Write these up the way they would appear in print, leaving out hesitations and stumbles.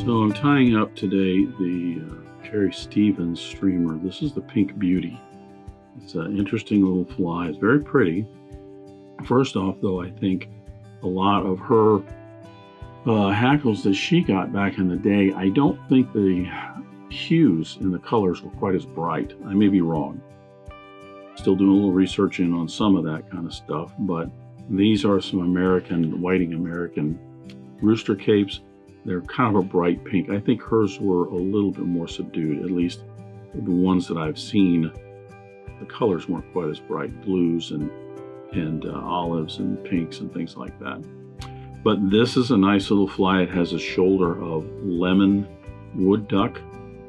So I'm tying up today the Carrie Stevens streamer. This is the Pink Beauty. It's an interesting little fly. It's very pretty. First off, though, I think a lot of her hackles that she got back in the day, I don't think the hues and the colors were quite as bright. I may be wrong. Still doing a little research in on some of that kind of stuff, but these are some Whiting American Rooster capes. They're kind of a bright pink. I think hers were a little bit more subdued, at least the ones that I've seen. The colors weren't quite as bright, blues and olives and pinks and things like that. But this is a nice little fly. It has a shoulder of lemon wood duck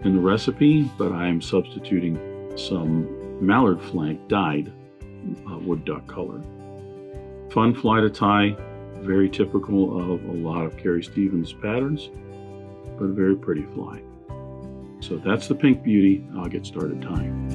in the recipe, but I'm substituting some mallard flank dyed wood duck color. Fun fly to tie. Very typical of a lot of Carrie Stevens patterns, but a very pretty fly. So that's the Pink Beauty. I'll get started tying.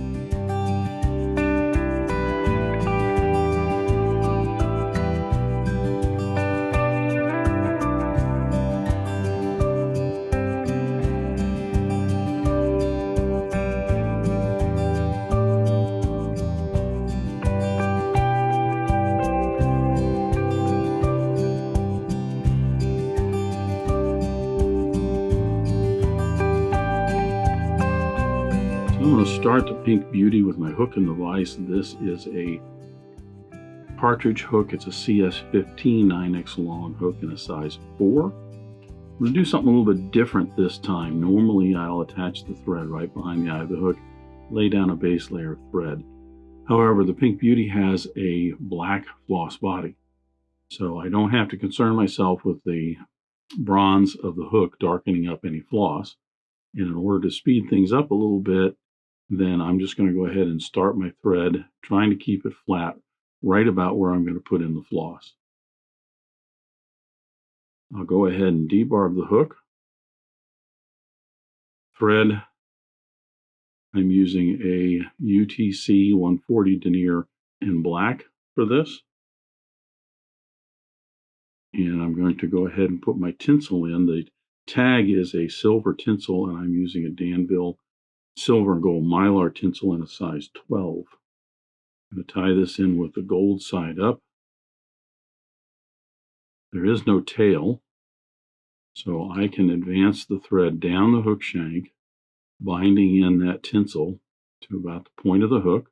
I'm going to start the Pink Beauty with my hook in the vise. This is a Partridge hook. It's a CS15 9x long hook in a size 4. I'm going to do something a little bit different this time. Normally I'll attach the thread right behind the eye of the hook, lay down a base layer of thread. However, the Pink Beauty has a black floss body, so I don't have to concern myself with the bronze of the hook darkening up any floss. And in order to speed things up a little bit, then I'm just going to go ahead and start my thread, trying to keep it flat right about where I'm going to put in the floss. I'll go ahead and debarb the hook. Thread, I'm using a UTC 140 Denier in black for this. And I'm going to go ahead and put my tinsel in. The tag is a silver tinsel, and I'm using a Danville silver and gold mylar tinsel in a size 12. I'm going to tie this in with the gold side up. There is no tail, so I can advance the thread down the hook shank, binding in that tinsel to about the point of the hook,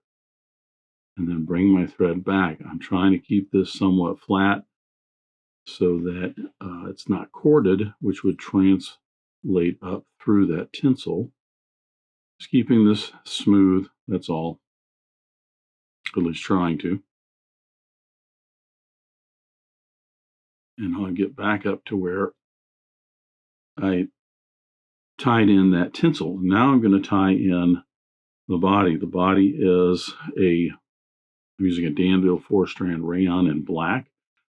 and then bring my thread back. I'm trying to keep this somewhat flat so that it's not corded, which would translate up through that tinsel. Just keeping this smooth, that's all. At least trying to. And I'll get back up to where I tied in that tinsel. Now I'm going to tie in the body. The body is I'm using a Danville 4-strand rayon in black.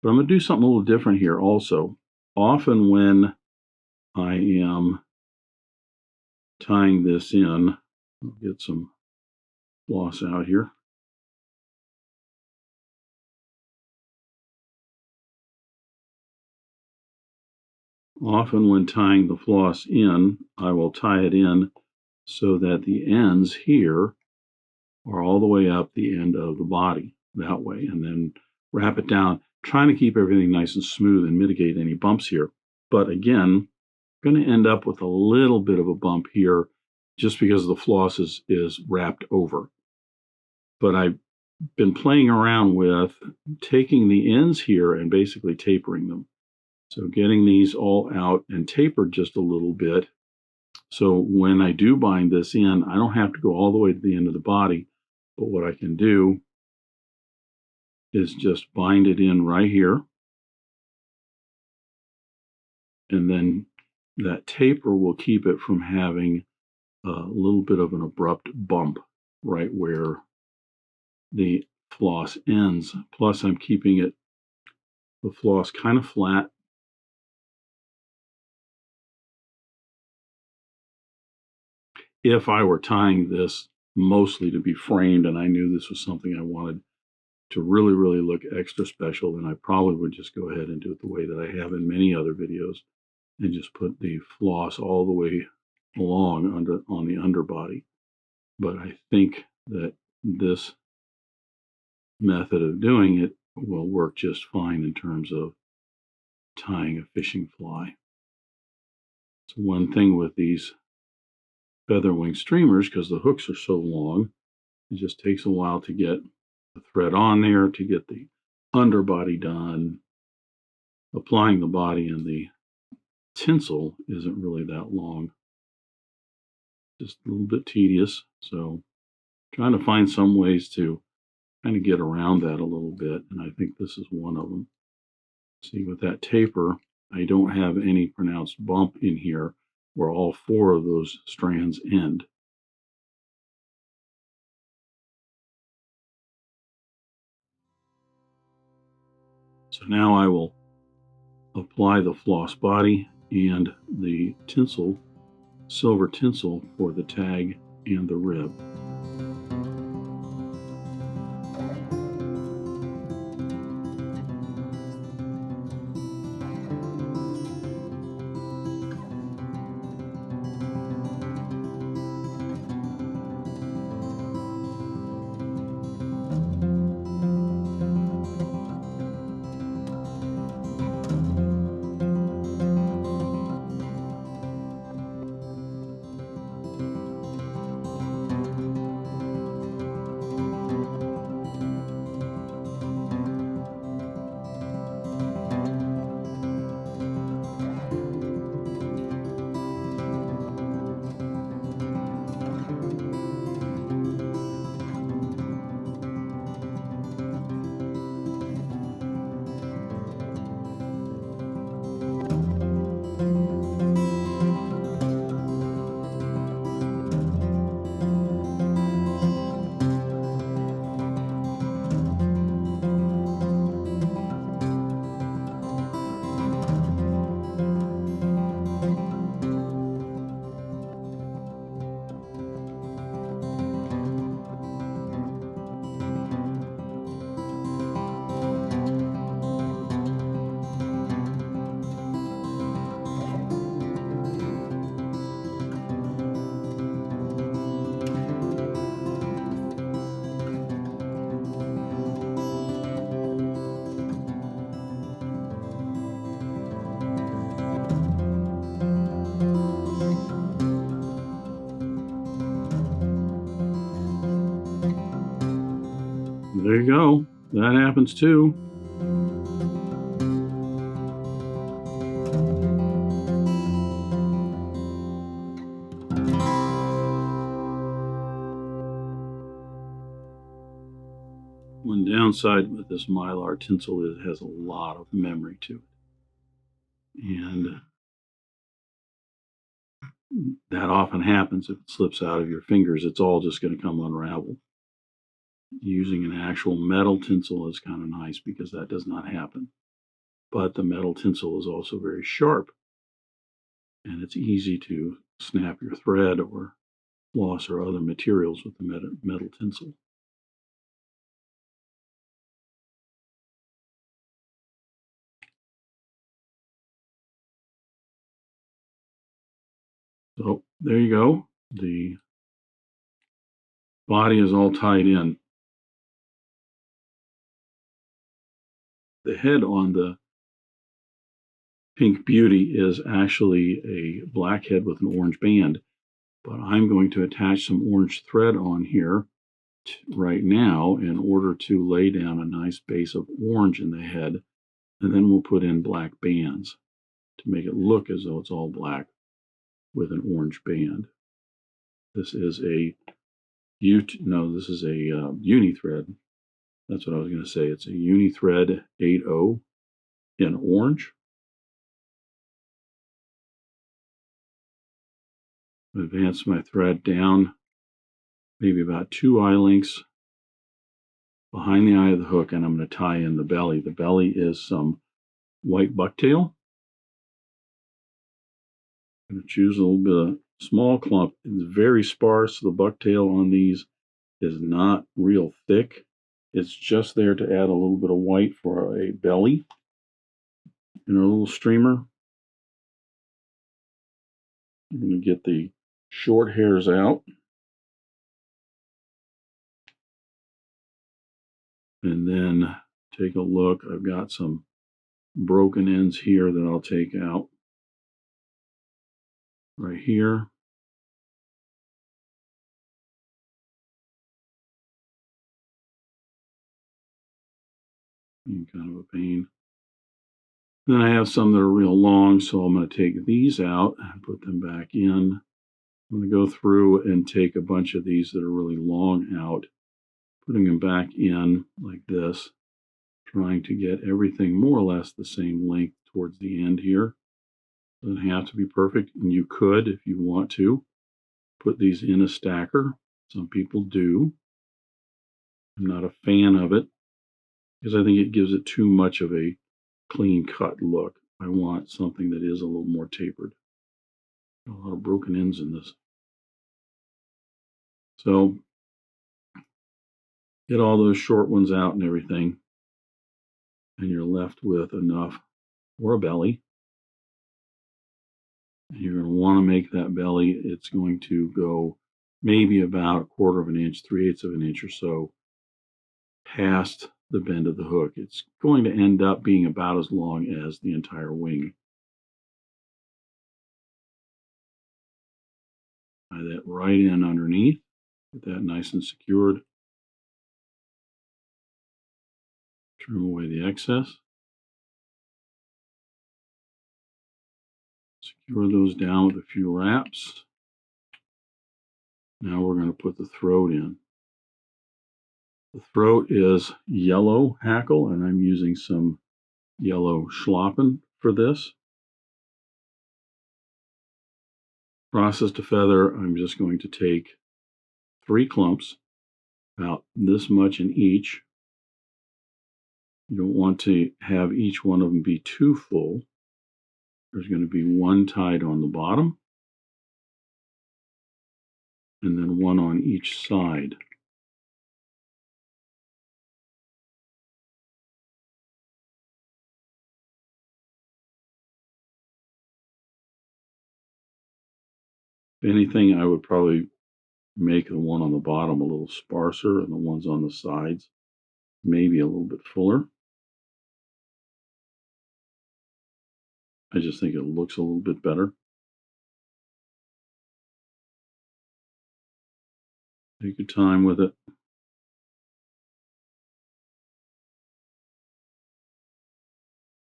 But I'm going to do something a little different here also. Often when I am tying this in, I'll get some floss out here. Often when tying the floss in, I will tie it in so that the ends here are all the way up the end of the body that way, and then wrap it down, trying to keep everything nice and smooth and mitigate any bumps here. But again, I'm going to end up with a little bit of a bump here just because the floss is wrapped over. But I've been playing around with taking the ends here and basically tapering them. So getting these all out and tapered just a little bit. So when I do bind this in, I don't have to go all the way to the end of the body. But what I can do is just bind it in right here. And then that taper will keep it from having a little bit of an abrupt bump right where the floss ends. Plus I'm keeping the floss kind of flat. If I were tying this mostly to be framed and I knew this was something I wanted to really, really look extra special, then I probably would just go ahead and do it the way that I have in many other videos. and just put the floss all the way along on the underbody. But I think that this method of doing it will work just fine in terms of tying a fishing fly. It's one thing with these feather wing streamers, because the hooks are so long, it just takes a while to get the thread on there, to get the underbody done. Applying the body and the tinsel isn't really that long, just a little bit tedious. So trying to find some ways to kind of get around that a little bit, and I think this is one of them. See, with that taper, I don't have any pronounced bump in here where all 4 of those strands end. So now I will apply the floss body and the tinsel, silver tinsel, for the tag and the rib. There you go. That happens too. One downside with this Mylar tinsel is it has a lot of memory to it. And that often happens if it slips out of your fingers. It's all just going to come unraveled. Using an actual metal tinsel is kind of nice because that does not happen. But the metal tinsel is also very sharp, and it's easy to snap your thread or floss or other materials with the metal tinsel. So there you go. The body is all tied in. The head on the Pink Beauty is actually a black head with an orange band, but I'm going to attach some orange thread on here right now in order to lay down a nice base of orange in the head, and then we'll put in black bands to make it look as though it's all black with an orange band. This is a uni thread. That's what I was going to say. It's a uni thread 8/0 in orange. Advance my thread down maybe about 2 eye lengths behind the eye of the hook, and I'm going to tie in the belly. The belly is some white bucktail. I'm going to choose a little bit of small clump. It's very sparse. The bucktail on these is not real thick. It's just there to add a little bit of white for a belly in our little streamer. I'm going to get the short hairs out. And then take a look. I've got some broken ends here that I'll take out. Right here. Kind of a pain. Then I have some that are real long, so I'm going to take these out and put them back in. I'm going to go through and take a bunch of these that are really long out, putting them back in like this, trying to get everything more or less the same length towards the end here. Doesn't have to be perfect, and you could, if you want to, put these in a stacker. Some people do. I'm not a fan of it because I think it gives it too much of a clean cut look. I want something that is a little more tapered. A lot of broken ends in this. So get all those short ones out and everything, and you're left with enough for a belly. And you're going to want to make that belly, it's going to go maybe about 1/4 of an inch, 3/8 of an inch or so past the bend of the hook. It's going to end up being about as long as the entire wing. Tie that right in underneath. Get that nice and secured. Trim away the excess. Secure those down with a few wraps. Now we're going to put the throat in. The throat is yellow hackle, and I'm using some yellow Schlappen for this. Process to feather, I'm just going to take 3 clumps, about this much in each. You don't want to have each one of them be too full. There's going to be one tied on the bottom, and then one on each side. If anything, I would probably make the one on the bottom a little sparser and the ones on the sides maybe a little bit fuller. I just think it looks a little bit better. Take your time with it.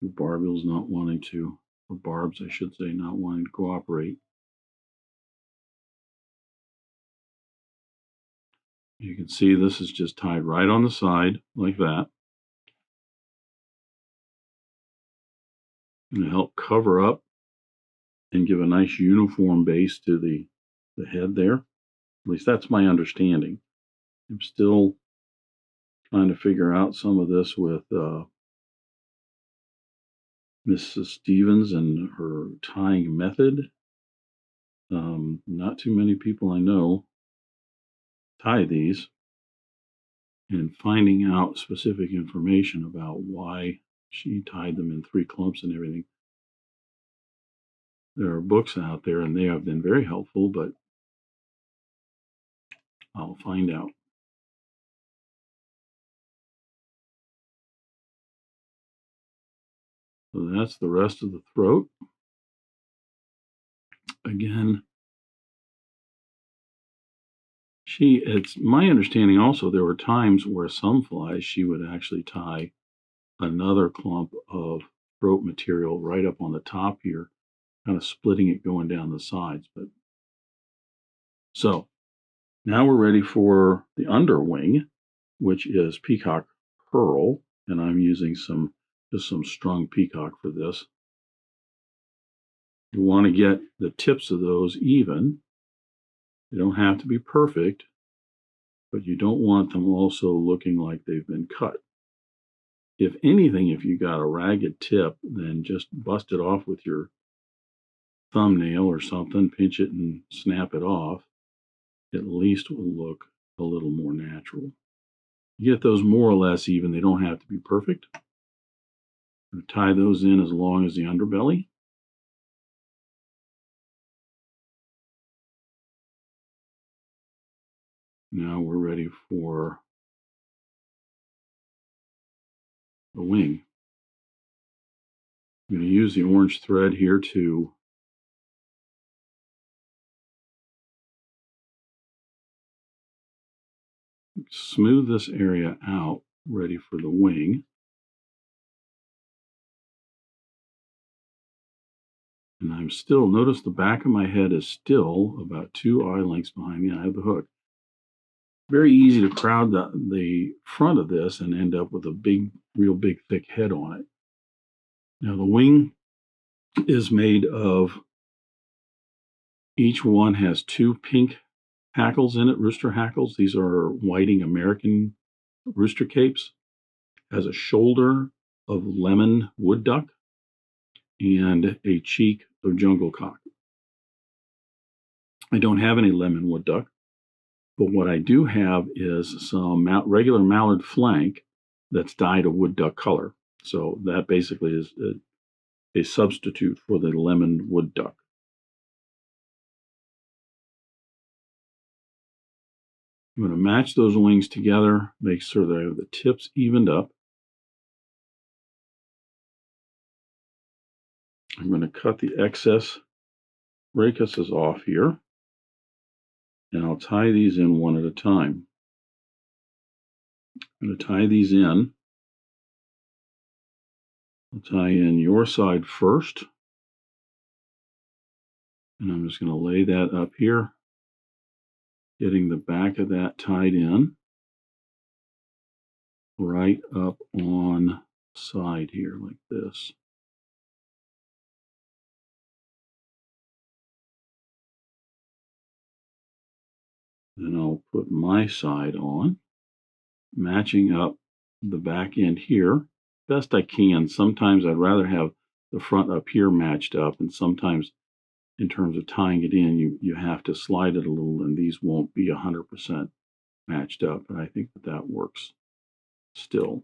The barbel's not wanting to, or barbs, I should say, not wanting to cooperate. You can see this is just tied right on the side, like that. Going to help cover up and give a nice uniform base to the head there. At least that's my understanding. I'm still trying to figure out some of this with Mrs. Stevens and her tying method. Not too many people I know tie these, and finding out specific information about why she tied them in 3 clumps and everything. There are books out there, and they have been very helpful, but I'll find out. So that's the rest of the throat. Again, it's my understanding also there were times where some flies she would actually tie another clump of throat material right up on the top here, kind of splitting it going down the sides. But so now we're ready for the underwing, which is Peacock Herl, and I'm using just some strung Peacock for this. You want to get the tips of those even. They don't have to be perfect, but you don't want them also looking like they've been cut. If anything, if you got a ragged tip, then just bust it off with your thumbnail or something, pinch it and snap it off. At least it will look a little more natural. You get those more or less even. They don't have to be perfect. Tie those in as long as the underbelly. Now we're ready for the wing. I'm going to use the orange thread here to smooth this area out, ready for the wing. And I'm still, notice the back of my head is still about 2 eye lengths behind the eye of the hook. Very easy to crowd the front of this and end up with a big, real big, thick head on it. Now the wing is made of, each one has 2 pink hackles in it, rooster hackles. These are Whiting American Rooster capes. Has a shoulder of lemon wood duck and a cheek of jungle cock. I don't have any lemon wood duck, but what I do have is some regular mallard flank that's dyed a wood duck color. So that basically is a substitute for the lemon wood duck. I'm going to match those wings together, make sure that I have the tips evened up. I'm going to cut the excess racuses off here, and I'll tie these in one at a time. I'm going to tie these in. I'll tie in your side first, and I'm just going to lay that up here, getting the back of that tied in right up on side here like this. Then I'll put my side on, matching up the back end here best I can. Sometimes I'd rather have the front up here matched up, and sometimes in terms of tying it in, you have to slide it a little, and these won't be 100% matched up, but I think that works still.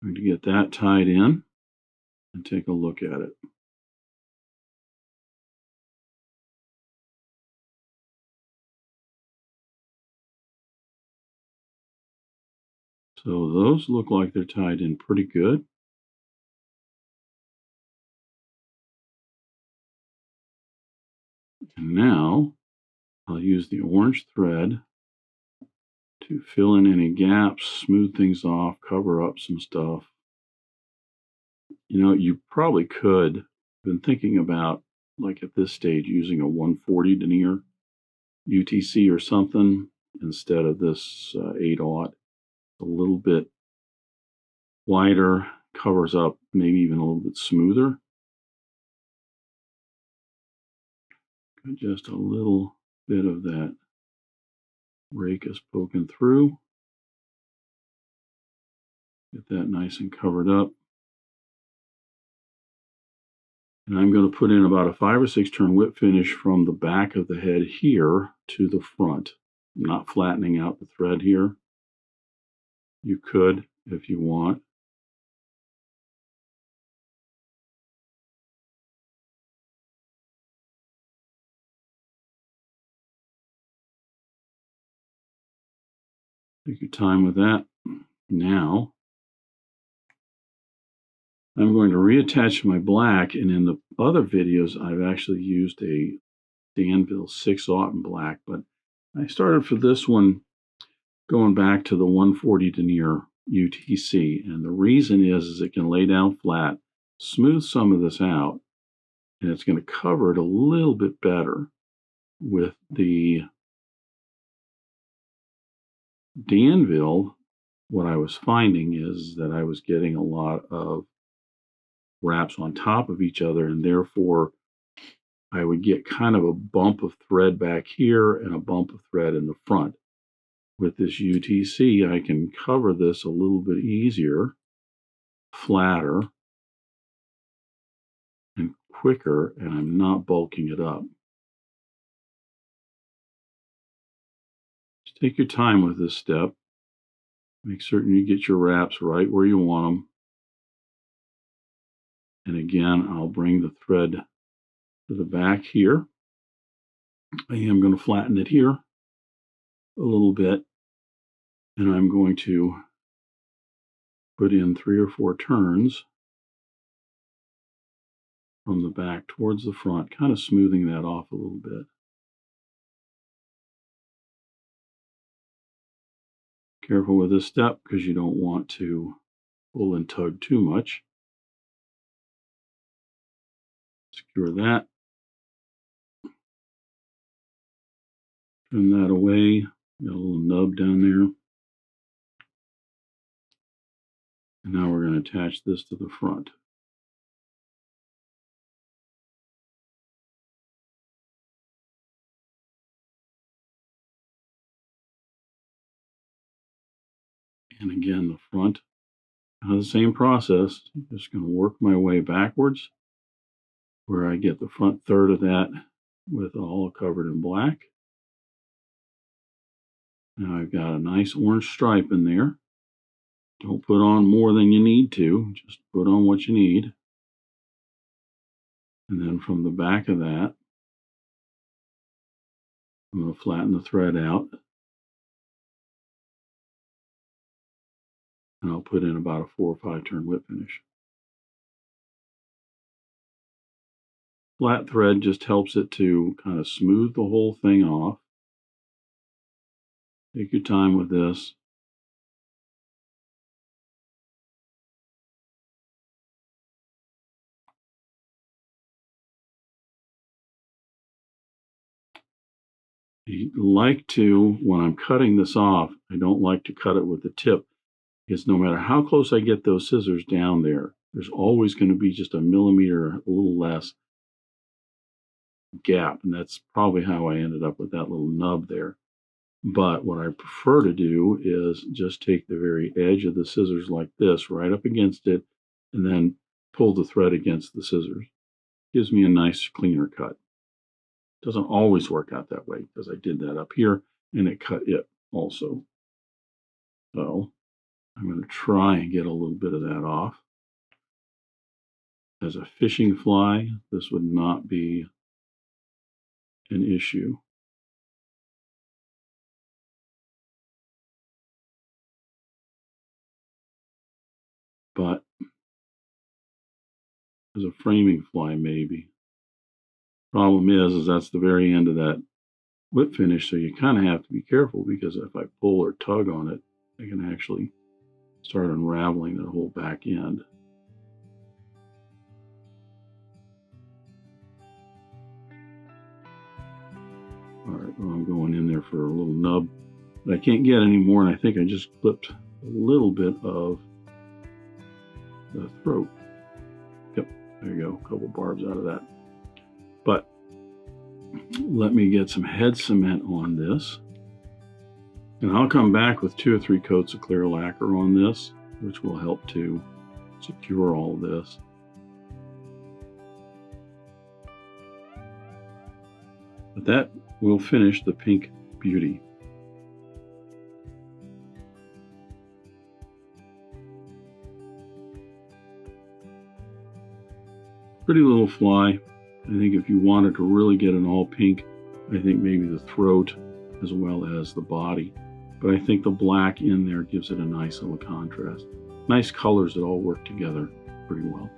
I'm going to get that tied in and take a look at it. So those look like they're tied in pretty good. And now I'll use the orange thread to fill in any gaps, smooth things off, cover up some stuff. You know, you probably could have been thinking about, like at this stage, using a 140 Denier UTC or something instead of this 8/0. A little bit wider, covers up, maybe even a little bit smoother. Just a little bit of that rake is poking through. Get that nice and covered up. And I'm going to put in about a 5 or 6 turn whip finish from the back of the head here to the front. I'm not flattening out the thread here. You could if you want. Take your time with that. Now, I'm going to reattach my black, and in the other videos, I've actually used a Danville 6/0 black, but I started for this one going back to the 140 Denier UTC, and the reason is it can lay down flat, smooth some of this out, and it's going to cover it a little bit better. With the Danville, what I was finding is that I was getting a lot of wraps on top of each other, and therefore I would get kind of a bump of thread back here and a bump of thread in the front. With this UTC, I can cover this a little bit easier, flatter, and quicker, and I'm not bulking it up. Just take your time with this step. Make certain you get your wraps right where you want them. And again, I'll bring the thread to the back here. I am going to flatten it here a little bit, and I'm going to put in 3 or 4 turns from the back towards the front, kind of smoothing that off a little bit. Careful with this step because you don't want to pull and tug too much. Secure that. Trim that away. Got a little nub down there. And now we're going to attach this to the front. And again, the front. Now the same process. I'm just going to work my way backwards where I get the front third of that with all covered in black. Now I've got a nice orange stripe in there. Don't put on more than you need to. Just put on what you need. And then from the back of that, I'm going to flatten the thread out. And I'll put in about a 4 or 5 turn whip finish. Flat thread just helps it to kind of smooth the whole thing off. Take your time with this. I like to, when I'm cutting this off, I don't like to cut it with the tip, because no matter how close I get those scissors down there, there's always going to be just a millimeter, a little less gap, and that's probably how I ended up with that little nub there. But what I prefer to do is just take the very edge of the scissors like this, right up against it, and then pull the thread against the scissors. Gives me a nice, cleaner cut. Doesn't always work out that way because I did that up here and it cut it also. So I'm going to try and get a little bit of that off. As a fishing fly, this would not be an issue. But as a framing fly, maybe. Problem is that's the very end of that whip finish, so you kind of have to be careful, because if I pull or tug on it, I can actually start unraveling that whole back end. All right, well, I'm going in there for a little nub that I can't get anymore, and I think I just clipped a little bit of the throat. Yep, there you go, a couple barbs out of that. But let me get some head cement on this, and I'll come back with 2 or 3 coats of clear lacquer on this, which will help to secure all this. But that will finish the pink beauty. Pretty little fly. I think if you wanted to really get an all pink, I think maybe the throat as well as the body. But I think the black in there gives it a nice little contrast. Nice colors that all work together pretty well.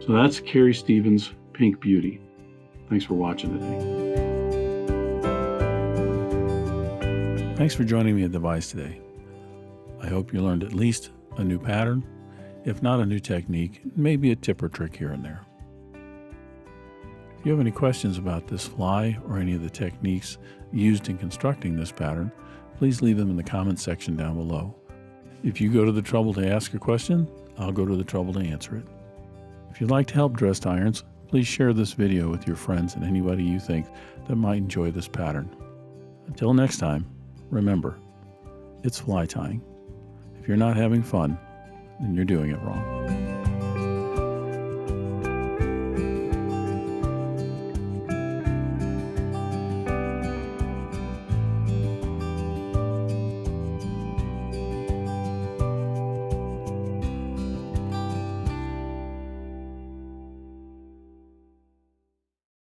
So that's Carrie Stevens' Pink Beauty. Thanks for watching today. Thanks for joining me at Devise today. I hope you learned at least a new pattern, if not a new technique, maybe a tip or trick here and there. If you have any questions about this fly or any of the techniques used in constructing this pattern, please leave them in the comments section down below. If you go to the trouble to ask a question, I'll go to the trouble to answer it. If you'd like to help dressed irons, please share this video with your friends and anybody you think that might enjoy this pattern. Until next time, remember, it's fly tying. If you're not having fun, then you're doing it wrong.